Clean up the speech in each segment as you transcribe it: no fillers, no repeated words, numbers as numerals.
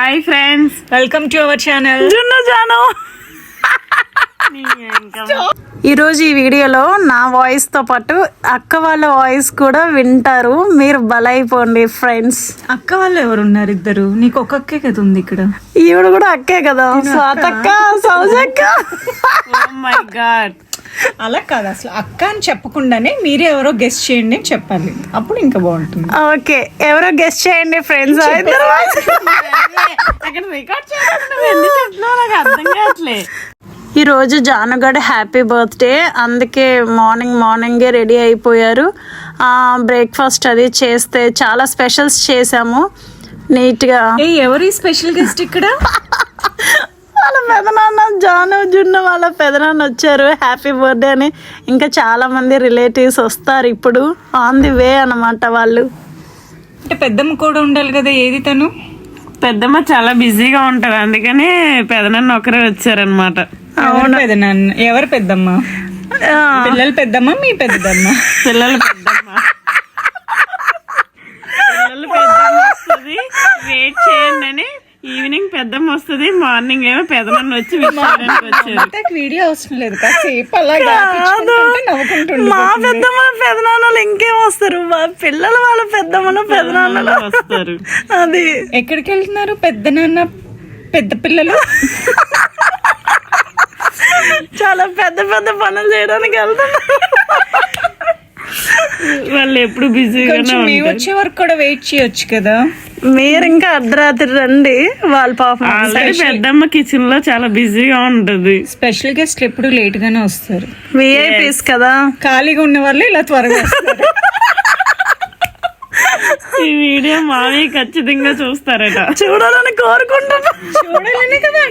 Hi friends, welcome to our channel జున్ను జాను. ఈరోజు ఈ వీడియోలో నా వాయిస్ తో పాటు అక్క వాళ్ళ వాయిస్ కూడా వింటారు. మీరు బలైపోండి ఫ్రెండ్స్. అక్క వాళ్ళు ఎవరు ఉన్నారు? ఇద్దరు. నీకు ఒక అక్కే కదా ఉంది ఇక్కడ. ఈవిడ కూడా అక్కే కదా, స్వాతక్క, సౌజక్క. ఓ మై గాడ్, అలా కాదు, అసలు అక్క అని చెప్పకుండానే మీరే ఎవరో గెస్ట్ చేయండి అని చెప్పాలి, అప్పుడు ఇంకా బాగుంటుంది. ఓకే, ఎవరో గెస్ట్ చేయండి ఫ్రెండ్స్. అక్కడ రికార్డ్ చేయాలి, నాకు అర్థం కావట్లే. ఈరోజు జానుగడ్ హ్యాపీ బర్త్డే, అందుకే మార్నింగే రెడీ అయిపోయారు. బ్రేక్ఫాస్ట్ అది చేస్తే చాలా స్పెషల్స్ చేసాము నీట్గా. ఎవరు స్పెషల్ గెస్ట్ ఇక్కడ? వాళ్ళ పెదనాన్న జాను జున్ను వాళ్ళ పెదనాన్న వచ్చారు హ్యాపీ బర్త్డే అని. ఇంకా చాలా మంది రిలేటివ్స్ వస్తారు ఇప్పుడు, ఆన్ ది వే అన్నమాట వాళ్ళు. అంటే పెద్దమ్మ కూడా ఉండాలి కదా, ఏది తను? పెద్దమ్మ చాలా బిజీగా ఉంటారు, అందుకని పెదనాన్న ఒకరే వచ్చారనమాట. అవును, పెద్దనాన్న. ఎవరు పెద్దమ్మ? పిల్లలు పెద్దమ్మ, మీ పెద్దమ్మ? పిల్లలు పెద్దమ్మ వస్తుంది, వెయిట్ చేయండి అని. ఈవినింగ్ పెద్దమ్మ వస్తుంది, మార్నింగ్ ఏమో పెదనాన్న వచ్చి వచ్చారు. వీడియో అవసరం లేదు, కాసేపు అలా మా పెద్దమ్మ పెదనాన్నలు ఇంకేం వస్తారు, పిల్లలు వాళ్ళ పెద్దమ్మలు పెదనాన్నలు వస్తారు. అది ఎక్కడికి వెళ్తున్నారు పెద్దనాన్న పెద్ద పిల్లలు? చాలా పెద్ద పెద్ద పనులు చేయడానికి వెళ్తున్నారు వాళ్ళు. ఎప్పుడు బిజీగా మేము వచ్చే వరకు కూడా వెయిట్ చేయొచ్చు కదా. మీరు ఇంకా అర్ధరాత్రి రండి, వాళ్ళ పాపం. పెద్దమ్మ కిచెన్ లో చాలా బిజీగా ఉంటది. స్పెషల్ గెస్ట్ ఎప్పుడు లేట్ గానే వస్తారు, విఐపీస్ కదా. ఖాళీగా ఉన్న వాళ్ళు ఇలా త్వరగా వస్తారు. ఈ వీడియో మావి ఖచ్చితంగా చూస్తారట, చూడాలని కోరుకుంటున్నా. చూడాలని కదా.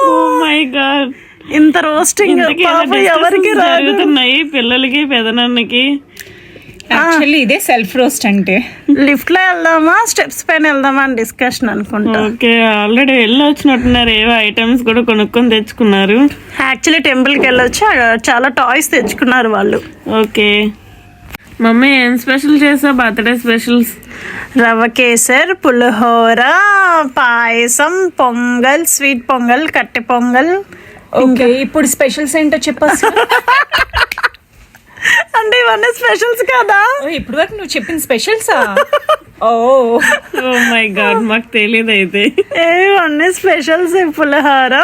ఓ మై గాడ్, ఇంత రోస్టింగ్ ఎవరికి జరుగుతున్నాయి పిల్లలకి పెదనాన్నకి. యాక్చువల్లీ ఇదే సెల్ఫ్ రోస్ట్ అంటే. లిఫ్ట్ లో వెళ్దామా స్టెప్స్ పైన వెళ్దామా అని డిస్కషన్ అనుకుంటా. ఓకే, ఆల్రెడీ వెళ్ళి వచ్చినట్టున్నారు, ఏవో ఐటమ్స్ కూడా కొనుక్కొని తెచ్చుకున్నారు. యాక్చువల్లీ టెంపుల్ కి వెళ్ళొచ్చి చాలా టాయ్స్ తెచ్చుకున్నారు వాళ్ళు. ఓకే, మమ్మీ ఏం స్పెషల్ చేసా? బర్త్డే స్పెషల్స్ రవ్వ కేసర్, పులిహోర, పాయసం, పొంగల్, స్వీట్ పొంగల్, కట్టె పొంగల్. ఓకే, ఇప్పుడు స్పెషల్స్ ఏంటో చెప్పచ్చు. అంటే ఇవన్నీ స్పెషల్స్ కదా? ఇప్పుడు వరకు నువ్వు చెప్పిన స్పెషల్సా? ఓ మై గాడ్, మాకు తెలియదు అయితే. ఇవన్నీ స్పెషల్స్. పులిహోర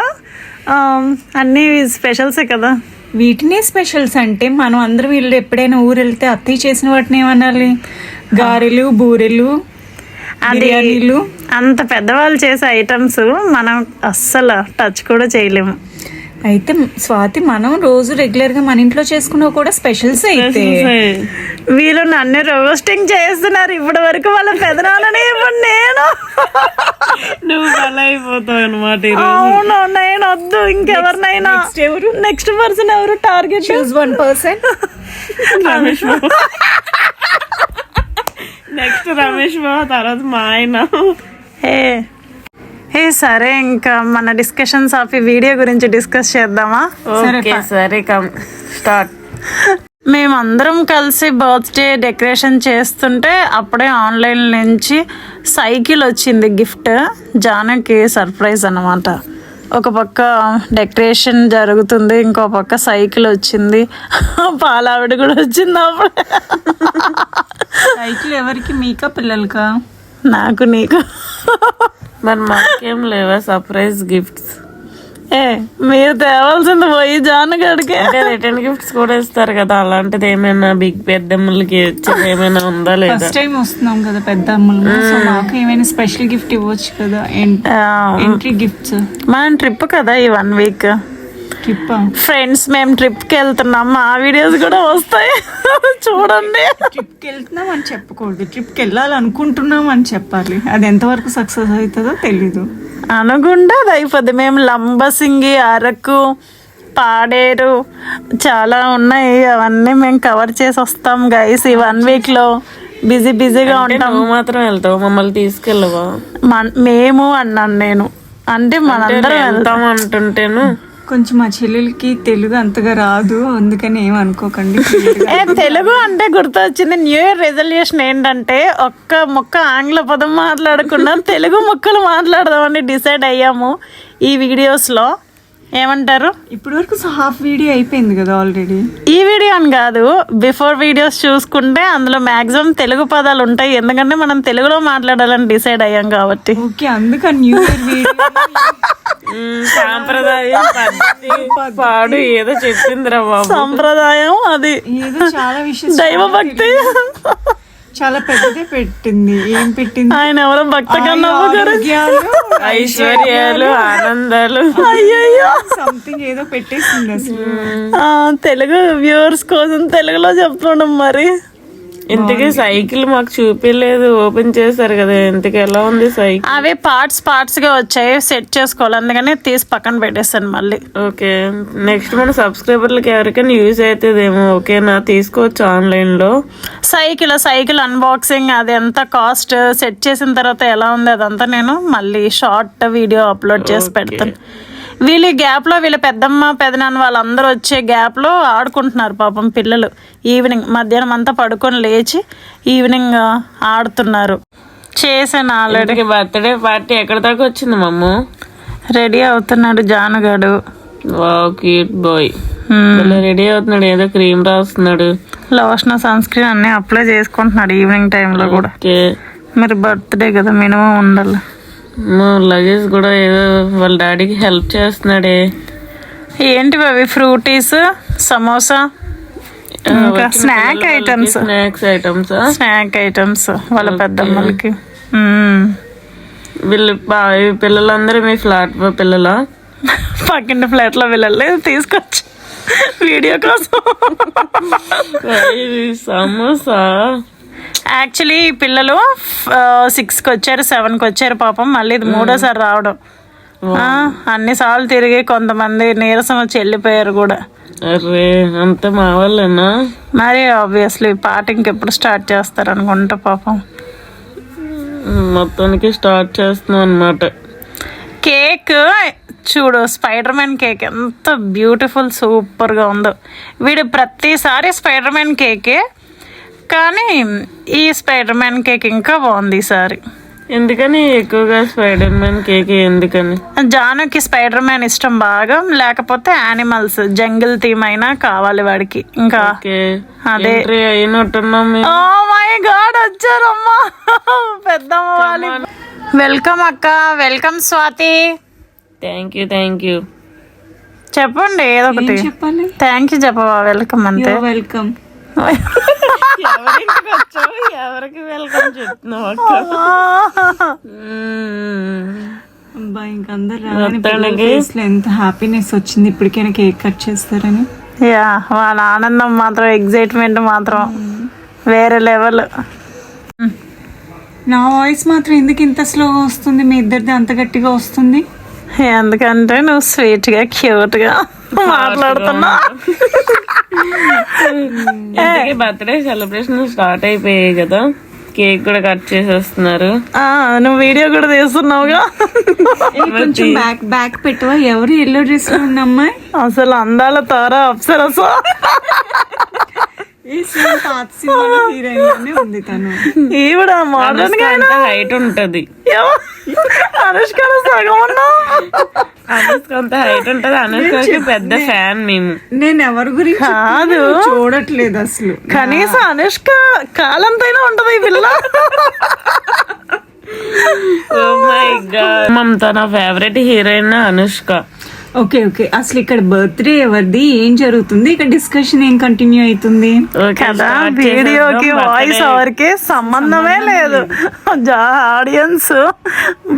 అన్ని స్పెషల్సే కదా. వీటినే స్పెషల్స్ అంటే మనం అందరం వీళ్ళు ఎప్పుడైనా ఊరు వెళ్తే అత్తయ్య చేసిన వాటిని ఏమనాలి? గారెలు, బూరెలు, బిర్యానీలు. అంత పెద్దవాళ్ళు చేసే ఐటమ్స్ మనం అస్సలు టచ్ కూడా చేయలేము. అయితే స్వాతి, మనం రోజు రెగ్యులర్ గా మన ఇంట్లో చేసుకున్నా కూడా స్పెషల్స్ అయితే. వీళ్ళు నన్ను రోస్టింగ్ చేస్తున్నారు ఇప్పటి వరకు, వాళ్ళ పెదనాలని. ఇప్పుడు నేను నువ్వు అలా అయిపోతావు అనమాట. అవును, నేను వద్దు. ఇంకెవరినైనా నెక్స్ట్ పర్సన్ ఎవరు? Target choose one person. Ramesh Babu. Next Ramesh Babu, తర్వాత మా ఆయన. సరే, ఇంకా మన డిస్కషన్స్ ఆఫ్ ఈ వీడియో గురించి డిస్కస్ చేద్దామా? ఓకే సరే, కమ్ స్టార్ట్. మేమందరం కలిసి బర్త్డే డెకరేషన్ చేస్తుంటే అప్పుడే ఆన్లైన్ నుంచి సైకిల్ వచ్చింది గిఫ్ట్. జానకి సర్ప్రైజ్ అన్నమాట. ఒక పక్క డెకరేషన్ జరుగుతుంది, ఇంకో పక్క సైకిల్ వచ్చింది. పాలావిడ కూడా వచ్చింది అప్పుడు. సైకిల్ ఎవరికి? మీకా పిల్లలకా? నాకు, నీకు. మరి మాకేం లేవా సర్ప్రైజ్ గిఫ్ట్స్? మీరు తేవాల్సింది పోయి జానగడికి. అంటే రిటర్న్ గిఫ్ట్స్ కూడా ఇస్తారు కదా, అలాంటిది ఏమైనా బిగ్ పెద్దమ్మలకి వచ్చేది ఏమైనా ఉందా లేదా? ఫస్ట్ టైం వస్తున్నాం కదా పెద్ద అమ్మలు, సో మాకు ఏమైనా స్పెషల్ గిఫ్ట్ ఇవ్వచ్చు కదా. Entry gifts. మనం ట్రిప్ కదా ఈ 1 వీక్. ట్రిప్ ఫ్రెండ్స్, మేము ట్రిప్కి వెళ్తున్నాం, ఆ వీడియోస్ కూడా వస్తాయి చూడండి. ట్రిప్కి వెళ్తున్నాం అని చెప్పకూడదు, ట్రిప్కి వెళ్ళాలనుకుంటున్నాం అని చెప్పాలి. అది ఎంతవరకు సక్సెస్ అవుతుందో తెలీదు. అనుకుంటే అది అయిపోద్ది. మేము లంబసింగి, అరకు, పాడేరు చాలా ఉన్నాయి, అవన్నీ మేము కవర్ చేసి వస్తాం గైస్ ఈ 1 వీక్ లో. బిజీగా ఉంటాం. నువ్వు మాత్రం వెళ్తావు, మమ్మల్ని తీసుకెళ్ళవా? మేము అన్నాను నేను, అంటే మనందరం వెళ్తాం అంటుంటేను. కొంచెం మా చెల్లెలకి తెలుగు అంతగా రాదు, అందుకని ఏమనుకోకండి. తెలుగు అంటే గుర్తొచ్చింది. న్యూ ఇయర్ రెజల్యూషన్ ఏంటంటే ఒక్క ముక్క ఆంగ్ల పదం మాట్లాడకుండా తెలుగు ముక్కలు మాట్లాడదామని డిసైడ్ అయ్యాము ఈ వీడియోస్లో. ఏమంటారు? ఇప్పటి వరకు హాఫ్ వీడియో అయిపోయింది కదా ఆల్రెడీ. ఈ వీడియో అని కాదు, బిఫోర్ వీడియోస్ చూసుకుంటే అందులో మాక్సిమం తెలుగు పదాలు ఉంటాయి, ఎందుకంటే మనం తెలుగులో మాట్లాడాలని డిసైడ్ అయ్యాం కాబట్టి. ఓకే, అందుకని న్యూ ఇయర్ వీడియో సాంప్రదాయం పద్ధతి పాడు ఏదో చెప్పిందిరా బాబు. సంప్రదాయం అది ఏదో చాలా విషయం, దైవభక్తి చాలా పెద్దదే పెట్టింది. ఏం పెట్టింది? ఆయన ఎవరో భక్త కన్నా ఆరోగ్యాలు, ఐశ్వర్యాలు, ఆనందాలు, అయ్యయ్యో సంథింగ్ ఏదో పెట్టేసింది అసలు. తెలుగు వ్యూవర్స్ కోసం తెలుగులో చెప్తున్నాం. మరి ఇంతకీ సైకిల్ మాకు చూపించలేదు, ఓపెన్ చేశారు కదా, ఇంతకీ ఎలా ఉంది సైకిల్? అవి పార్ట్స్ గా వచ్చాయి, సెట్ చేసుకోవాలి, అందుకని తీసి పక్కన పెట్టేస్తాను మళ్ళీ. ఓకే, నెక్స్ట్ మన సబ్స్క్రైబర్లకి ఎవరికైనా యూజ్ అవుతుందేమో. ఓకేనా, తీసుకోవచ్చు ఆన్లైన్ లో. సైకిల్ అన్బాక్సింగ్, అది ఎంత కాస్ట్, సెట్ చేసిన తర్వాత ఎలా ఉంది అదంతా నేను మళ్ళీ షార్ట్ వీడియో అప్లోడ్ చేసి పెడతాను. వీళ్ళ గ్యాప్లో వీళ్ళ పెద్దమ్మ పెదనాన్న వాళ్ళందరూ వచ్చే గ్యాప్లో ఆడుకుంటున్నారు పాపం పిల్లలు. ఈవినింగ్ మధ్యాహ్నం అంతా పడుకొని లేచి ఈవినింగ్ ఆడుతున్నారు. చేశాను ఆల్రెడీ. బర్త్డే పార్టీ ఎక్కడ దాకా వచ్చింది మమ్మ? రెడీ అవుతున్నాడు జానుగాడు. Wow, cute boy. రెడీ అవుతున్నాడు, ఏదో క్రీమ్ రాస్తున్నాడు, లోషన్ సన్ స్క్రీన్ అన్ని అప్లై చేసుకుంటున్నాడు ఈవినింగ్ టైంలో కూడా. మరి బర్త్డే కదా, మినిమం ఉండాలి. లగేజ్ కూడా ఏదో వాళ్ళ డాడీకి హెల్ప్ చేస్తున్నాడే. ఏంటివి అవి? ఫ్రూటీస్, సమోసా, ఇంకా స్నాక్ ఐటమ్స్ వాళ్ళ పెద్దమ్మలకి. వీళ్ళు పిల్లలందరూ మీ ఫ్లాట్ పిల్లలా? పక్కింటి ఫ్లాట్ లో వెళ్ళలేదు, తీసుకొచ్చి వీడియో కోసం. సమోసా యాక్చువల్లీ పిల్లలు 6కి వచ్చారు, 7కి వచ్చారు పాపం. మళ్ళీ ఇది 3ోసారి రావడం. అన్నిసార్లు తిరిగి కొంతమంది నీరసం వచ్చి వెళ్ళిపోయారు కూడా. అరే, అంత మా వాళ్ళేనా? మరి ఆబ్వియస్లీ పార్టీ ఇంకెప్పుడు స్టార్ట్ చేస్తారు అనుకుంటా పాపం. మొత్తానికి స్టార్ట్ చేస్తున్నాం అన్నమాట. కేక్ చూడు, స్పైడర్ మ్యాన్ కేక్ ఎంత బ్యూటిఫుల్ సూపర్గా ఉందో. వీడు ప్రతిసారి స్పైడర్ మ్యాన్ కేకే, కానీ ఈ స్పైడర్ మ్యాన్ కేక్ ఇంకా బాగుంది ఈసారి. ఎందుకని ఎక్కువగా స్పైడర్ మ్యాన్ కేక్? ఎందుకని? జానుకి స్పైడర్ మ్యాన్ ఇష్టం బాగా, లేకపోతే యానిమల్స్ జంగిల్ థీమ్ అయినా కావాలి వాడికి. ఇంకా అదే అయినట్టున్నాం. ఓ మై గాడ్, వచ్చారమ్మా పెద్దమ్మ వాళ్ళు. వెల్కమ్ అక్క, వెల్కమ్ స్వాతి. Thank you. చెప్పండి ఏదో ఒకటి చెప్పాలి. థ్యాంక్ యూ చెప్పవా? వెల్కమ్ అంతే. వెల్కమ్. ఎవరింటికి వచ్చావు, ఎవరికి వెల్కమ్ చెప్తున్నావు అక్క? అబ్బాయి ఇంకా అందరు ఎంత హ్యాపీనెస్ వచ్చింది ఇప్పటికైనా కేక్ కట్ చేస్తారని. యా, వాళ్ళ ఆనందం మాత్రం, ఎగ్జైట్మెంట్ మాత్రం వేరే లెవెల్. నా వాయిస్ మాత్రం ఎందుకు ఇంత స్లోగా వస్తుంది, మీ ఇద్దరిది అంత గట్టిగా వస్తుంది? ఎందుకంటే నువ్వు స్వీట్ గా క్యూట్ గా మాట్లాడుతున్నా. బర్త్డే సెలబ్రేషన్ స్టార్ట్ అయిపోయాయి కదా, కేక్ కూడా కట్ చేసేస్తున్నారు. నువ్వు వీడియో కూడా తీస్తున్నావుగా. కొంచెం బ్యాక్ పెట్టవా? ఎవరు ఎల్లో డ్రెస్ లో ఉన్న అమ్మాయి? అసలు అందాల తార అప్సరస. ఉంది తను. ఈవిడ మోడర్న్ గా హైట్ ఉంటది. అనుష్క సగం ఉన్నా. అనుష్క అంత హైట్ ఉంటది. అనుష్కకి పెద్ద ఫ్యాన్ మేము. నేను ఎవరి గురించి కాదు చూడట్లేదు అసలు. కనీసం అనుష్క కాలంతైనా ఉంటది ఈ పిల్ల. Oh my God. మమతా నా ఫేవరెట్ హీరోయిన్ అనుష్క. ఓకే, అసలు ఇక్కడ బర్త్డే ఎవరిది, ఏం జరుగుతుంది ఇక్కడ, డిస్కషన్ ఏం కంటిన్యూ అవుతుంది కదా? వీడియోకి వాయిస్ ఓవర్కి సంబంధమే లేదు. ఆడియన్స్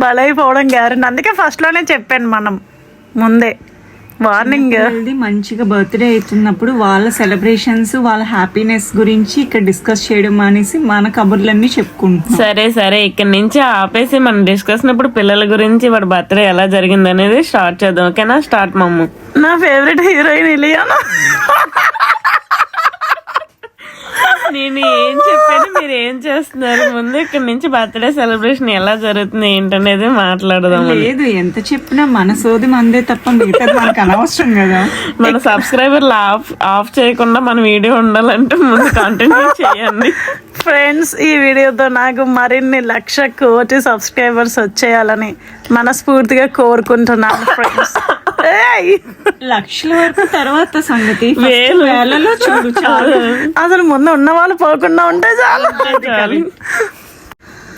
బలైపోవడం గ్యారెంటీ. అందుకే ఫస్ట్ లోనే చెప్పాను మనం ముందే, వార్నింగ్. మంచిగా బర్త్డే అవుతున్నప్పుడు వాళ్ళ సెలబ్రేషన్స్, వాళ్ళ హ్యాపీనెస్ గురించి ఇక్కడ డిస్కస్ చేయడం అనేసి మన కబుర్లన్నీ చెప్పుకుంటాం. సరే ఇక్కడ నుంచి ఆపేసి మనం డిస్కషన్ ఇప్పుడు పిల్లల గురించి వాడి బర్త్డే ఎలా జరిగింది అనేది స్టార్ట్ చేద్దాం. ఓకేనా? స్టార్ట్ మమ్ము. నా ఫేవరెట్ హీరోయిన్ ఇలియానా. నేను ఏం చెప్పాను, మీరు ఏం చేస్తున్నారు? ముందు ఇక్కడ నుంచి బర్త్డే సెలబ్రేషన్ ఎలా జరుగుతుంది ఏంటనేది మాట్లాడదాం. లేదు, ఎంత చెప్పినా మన సోది మందే తప్ప మిగతాది మనకు అనవసరం కదా. మన సబ్స్క్రైబర్లు ఆఫ్ చేయకుండా మన వీడియో ఉండాలంటే ముందు కంటిన్యూ చేయండి. ఫ్రెండ్స్, ఈ వీడియోతో నాకు మరిన్ని 1,00,000 కోటి సబ్స్క్రైబర్స్ వచ్చేయాలని మనస్ఫూర్తిగా కోరుకుంటున్నాను ఫ్రెండ్స్. లక్షల వరకు తర్వాత సంగతి, వేలలో చూడు చాలు. అసలు ముందు ఉన్న వాళ్ళు పోకుండా ఉంటే చాలు.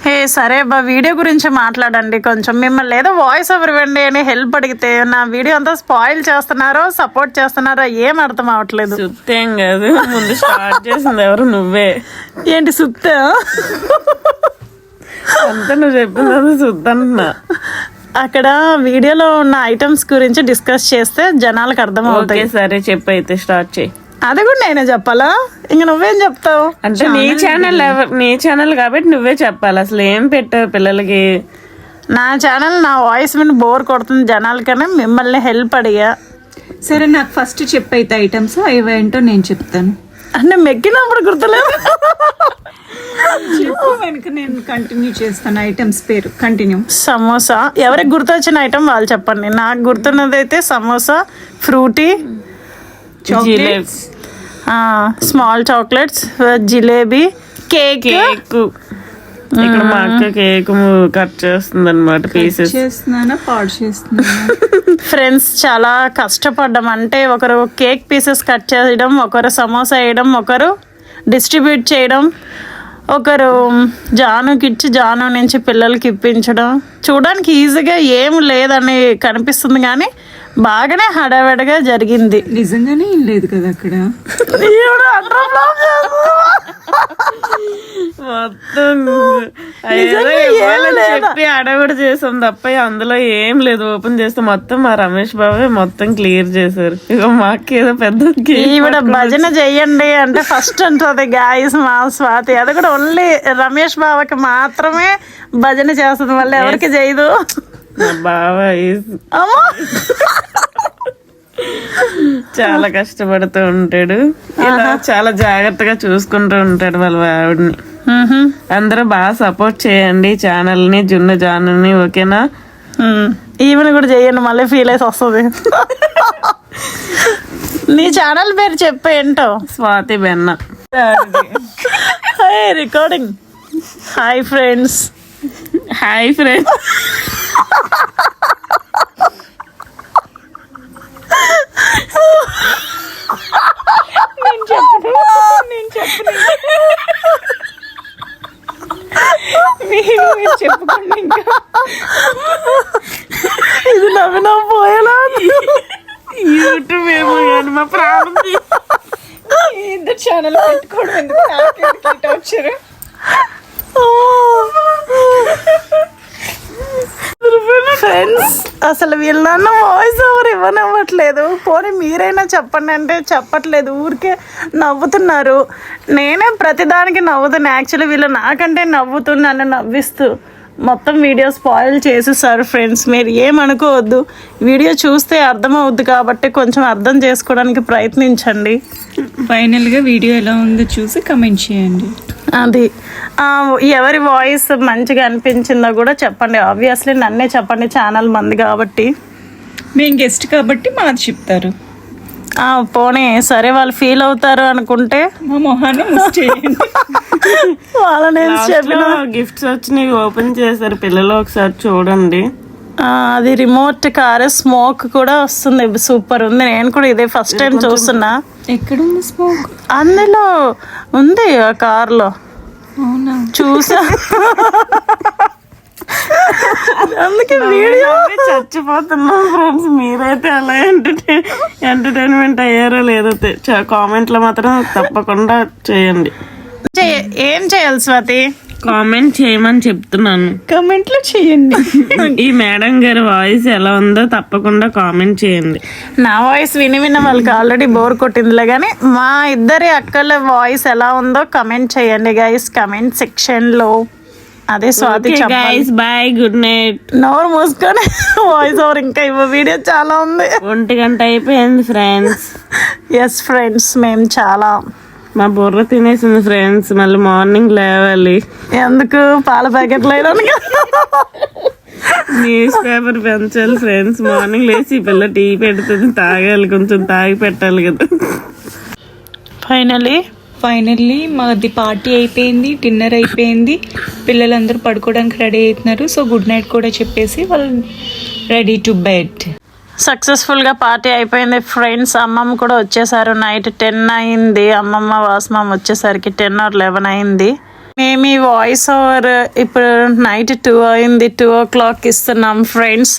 హే సరే బా, వీడియో గురించి మాట్లాడండి కొంచెం. మిమ్మల్ని ఏదో వాయిస్ ఓవర్ ఇవ్వండి అని హెల్ప్ అడిగితే నా వీడియో అంతా స్పాయిల్ చేస్తున్నారో సపోర్ట్ చేస్తున్నారో ఏం అర్థం అవట్లేదు. సుత్తేం కాదు, ముందు స్టార్ట్ చేసింది ఎవరు? నువ్వే. ఏంటి సుత్తా? అంతా నువ్వు చెప్పింది సుత్తంటున్నా. అక్కడ వీడియోలో ఉన్న ఐటమ్స్ గురించి డిస్కస్ చేస్తే జనాలకు అర్థం అవుతాయి. సరే చెప్పు, అయితే స్టార్ట్ చేయి. అది కూడా నేనే చెప్పాలా? ఇంక నువ్వేం చెప్తావు? అంటే నీ ఛానల్ కాబట్టి నువ్వే చెప్పాలి. అసలు ఏం పెట్టావు పిల్లలకి? నా ఛానల్ నా వాయిస్ మీద బోర్ కొడుతుంది జనాలకన్నా, మిమ్మల్ని హెల్ప్ అడిగా. సరే, నాకు ఫస్ట్ చెప్పైతే ఐటమ్స్ అవేంటో నేను చెప్తాను. అంటే మెక్కినప్పుడు గుర్తులేదు. చెప్పు, వెనక నేను కంటిన్యూ చేస్తాను. ఐటమ్స్ పేరు కంటిన్యూ. సమోసా. ఎవరికి గుర్తొచ్చిన ఐటమ్ వాళ్ళు చెప్పండి. నాకు గుర్తున్నది అయితే samosa, Frooti, chocolates, small chocolates, jalebi, cake. ఇక్కడ మా అక్క కేక్ కట్ చేస్తుంది అనమాట. పీసెస్ చేస్తున్నానా పాడు చేస్తున్నానా? ఫ్రెండ్స్, చాలా కష్టపడ్డాం. అంటే ఒకరు కేక్ పీసెస్ కట్ చేయడం, ఒకరు సమోసా వేయడం, ఒకరు డిస్ట్రిబ్యూట్ చేయడం, ఒకరు జానుకి ఇచ్చి జాను నుంచి పిల్లలకి ఇప్పించడం. చూడడానికి ఈజీగా ఏం లేదని కనిపిస్తుంది కానీ బాగానే హడావిడిగా జరిగింది. నిజంగానే ఏం లేదు కదా అక్కడ. మొత్తం చెప్పి అడవిడి చేసాం తప్ప అందులో ఏం లేదు. ఓపెన్ చేస్తే మొత్తం మా రమేష్ బాబే మొత్తం క్లియర్ చేశారు. ఇక మాకు ఏదో పెద్ద ఈవిడ భజన చెయ్యండి అంటే ఫస్ట్ అంటుంది గాయస్ మా స్వాతి. అది కూడా ఓన్లీ రమేష్ బాబాకి మాత్రమే భజన చేస్తుంది, మళ్ళీ ఎవరికి చేయదు. బాబా చాలా కష్టపడుతూ ఉంటాడు. ఇలా చాలా జాగ్రత్తగా చూసుకుంటూ ఉంటాడు వాళ్ళ ఆవిడని. అందరూ బాగా సపోర్ట్ చేయండి ఛానల్ ని, జున్ను జానుని. ఓకేనా? ఈవెన్ కూడా చెయ్యండి, మళ్ళీ ఫీల్ అయితే వస్తుంది. నీ ఛానల్ పేరు చెప్పు ఏంటో. Swathi Benna. Recording. Hi friends. Hi friends. మీరు చెప్పుకోండి. ఇంకా ఇది నవ్వినా పోయేలా. యూట్యూబ్ ఏమో కానీ మా ప్రాబ్లం ఇద్దరు ఛానల్ పెట్టుకోవడం ఎందుకు వచ్చారు? ఫ్రెండ్స్, అసలు వీళ్ళన్న వాయిస్ ఓవర్ ఇవ్వనివ్వట్లేదు. పోనీ మీరైనా చెప్పండి అంటే చెప్పట్లేదు, ఊరికే నవ్వుతున్నారు. నేనే ప్రతిదానికి నవ్వుతున్నా. యాక్చువల్లీ వీళ్ళు నాకంటే నవ్వుతూ నన్ను నవ్విస్తూ మొత్తం వీడియో స్పాయిల్ చేసేసారు. ఫ్రెండ్స్, మీరు ఏమనుకోవద్దు. వీడియో చూస్తే అర్థమవుద్ది కాబట్టి కొంచెం అర్థం చేసుకోవడానికి ప్రయత్నించండి. ఫైనల్గా వీడియో ఎలా ఉందో చూసి కమెంట్ చేయండి. అది ఎవరి వాయిస్ మంచిగా అనిపించిందో కూడా చెప్పండి. ఆబ్వియస్లీ నన్నే చెప్పండి, ఛానల్ మంది కాబట్టి. మేము గెస్ట్ కాబట్టి మాది చెప్తారు. పోనీ సరే, వాళ్ళు ఫీల్ అవుతారు అనుకుంటే మా మొహాన్ని మిస్ చేయండి. వాళ్ళని చెప్పిన గిఫ్ట్స్ వచ్చినాయి, ఓపెన్ చేశారు పిల్లలు, ఒకసారి చూడండి. అది రిమోట్ కార్, స్మోక్ కూడా వస్తుంది. సూపర్ ఉంది. నేను కూడా ఇదే ఫస్ట్ టైం చూస్తున్నా. ఎక్కడుంది స్మోక్? అందులో ఉంది ఆ కార్లో. అవునా? చూసా. అందుకే వీడియో చచ్చిపోతున్నాం ఫ్రెండ్స్. మీరైతే అలా ఎంటర్టైన్మెంట్ అయ్యారో లేదో కామెంట్ లో మాత్రం తప్పకుండా చేయండి. ఏం చేయాలి స్వాతి? కామెంట్ చేయమని చెప్తున్నాను. కామెంట్ లో చేయండి. ఈ మేడం గారి వాయిస్ ఎలా ఉందో తప్పకుండా కామెంట్ చేయండి. నా వాయిస్ విని వాళ్ళకి ఆల్రెడీ బోర్ కొట్టిందిలే, కానీ మా ఇద్దరి అక్కల వాయిస్ ఎలా ఉందో కమెంట్ చేయండి గైస్, కమెంట్ సెక్షన్ లో. అదే Swathi guys, bye, good night. నోరు మూసుకొని వాయిస్ ఓవర్ ఇంకా వీడియో చాలా ఉంది. 1 గంట అయిపోయింది ఫ్రెండ్స్. ఎస్ ఫ్రెండ్స్, మేము చాలా మా బుర్ర తినేసింది ఫ్రెండ్స్. మళ్ళీ మార్నింగ్ లేవాలి. ఎందుకు పాల ప్యాకెట్లు వేయడానికి? న్యూస్ పేపర్ పెంచాలి ఫ్రెండ్స్. మార్నింగ్ లేచి ఈ పిల్ల టీ పెడుతుంది, తాగాలి, కొంచెం తాగి పెట్టాలి కదా. ఫైనల్లీ మాది పార్టీ అయిపోయింది, డిన్నర్ అయిపోయింది, పిల్లలందరూ పడుకోవడానికి రెడీ అవుతున్నారు. సో గుడ్ నైట్ కూడా చెప్పేసి వాళ్ళు రెడీ టు బెడ్. సక్సెస్ఫుల్గా పార్టీ అయిపోయింది ఫ్రెండ్స్. అమ్మమ్మ కూడా వచ్చేసారు. నైట్ 10 అయింది. అమ్మమ్మ వాసమమ్మ వచ్చేసరికి 10 or 11 అయింది. మేము ఈ వాయిస్ ఓవర్ ఇప్పుడు నైట్ 2 అయింది. 2 o'clock ఇస్తున్నాం ఫ్రెండ్స్.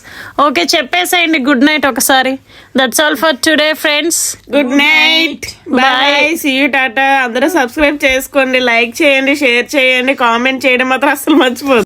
ఓకే, చెప్పేసేయండి గుడ్ నైట్ ఒకసారి. That's all for today friends. Good night, bye, see you, tata. అందరూ సబ్స్క్రైబ్ చేసుకోండి, లైక్ చేయండి, షేర్ చేయండి, కామెంట్ చేయడం మాత్రం అసలు మర్చిపోదు.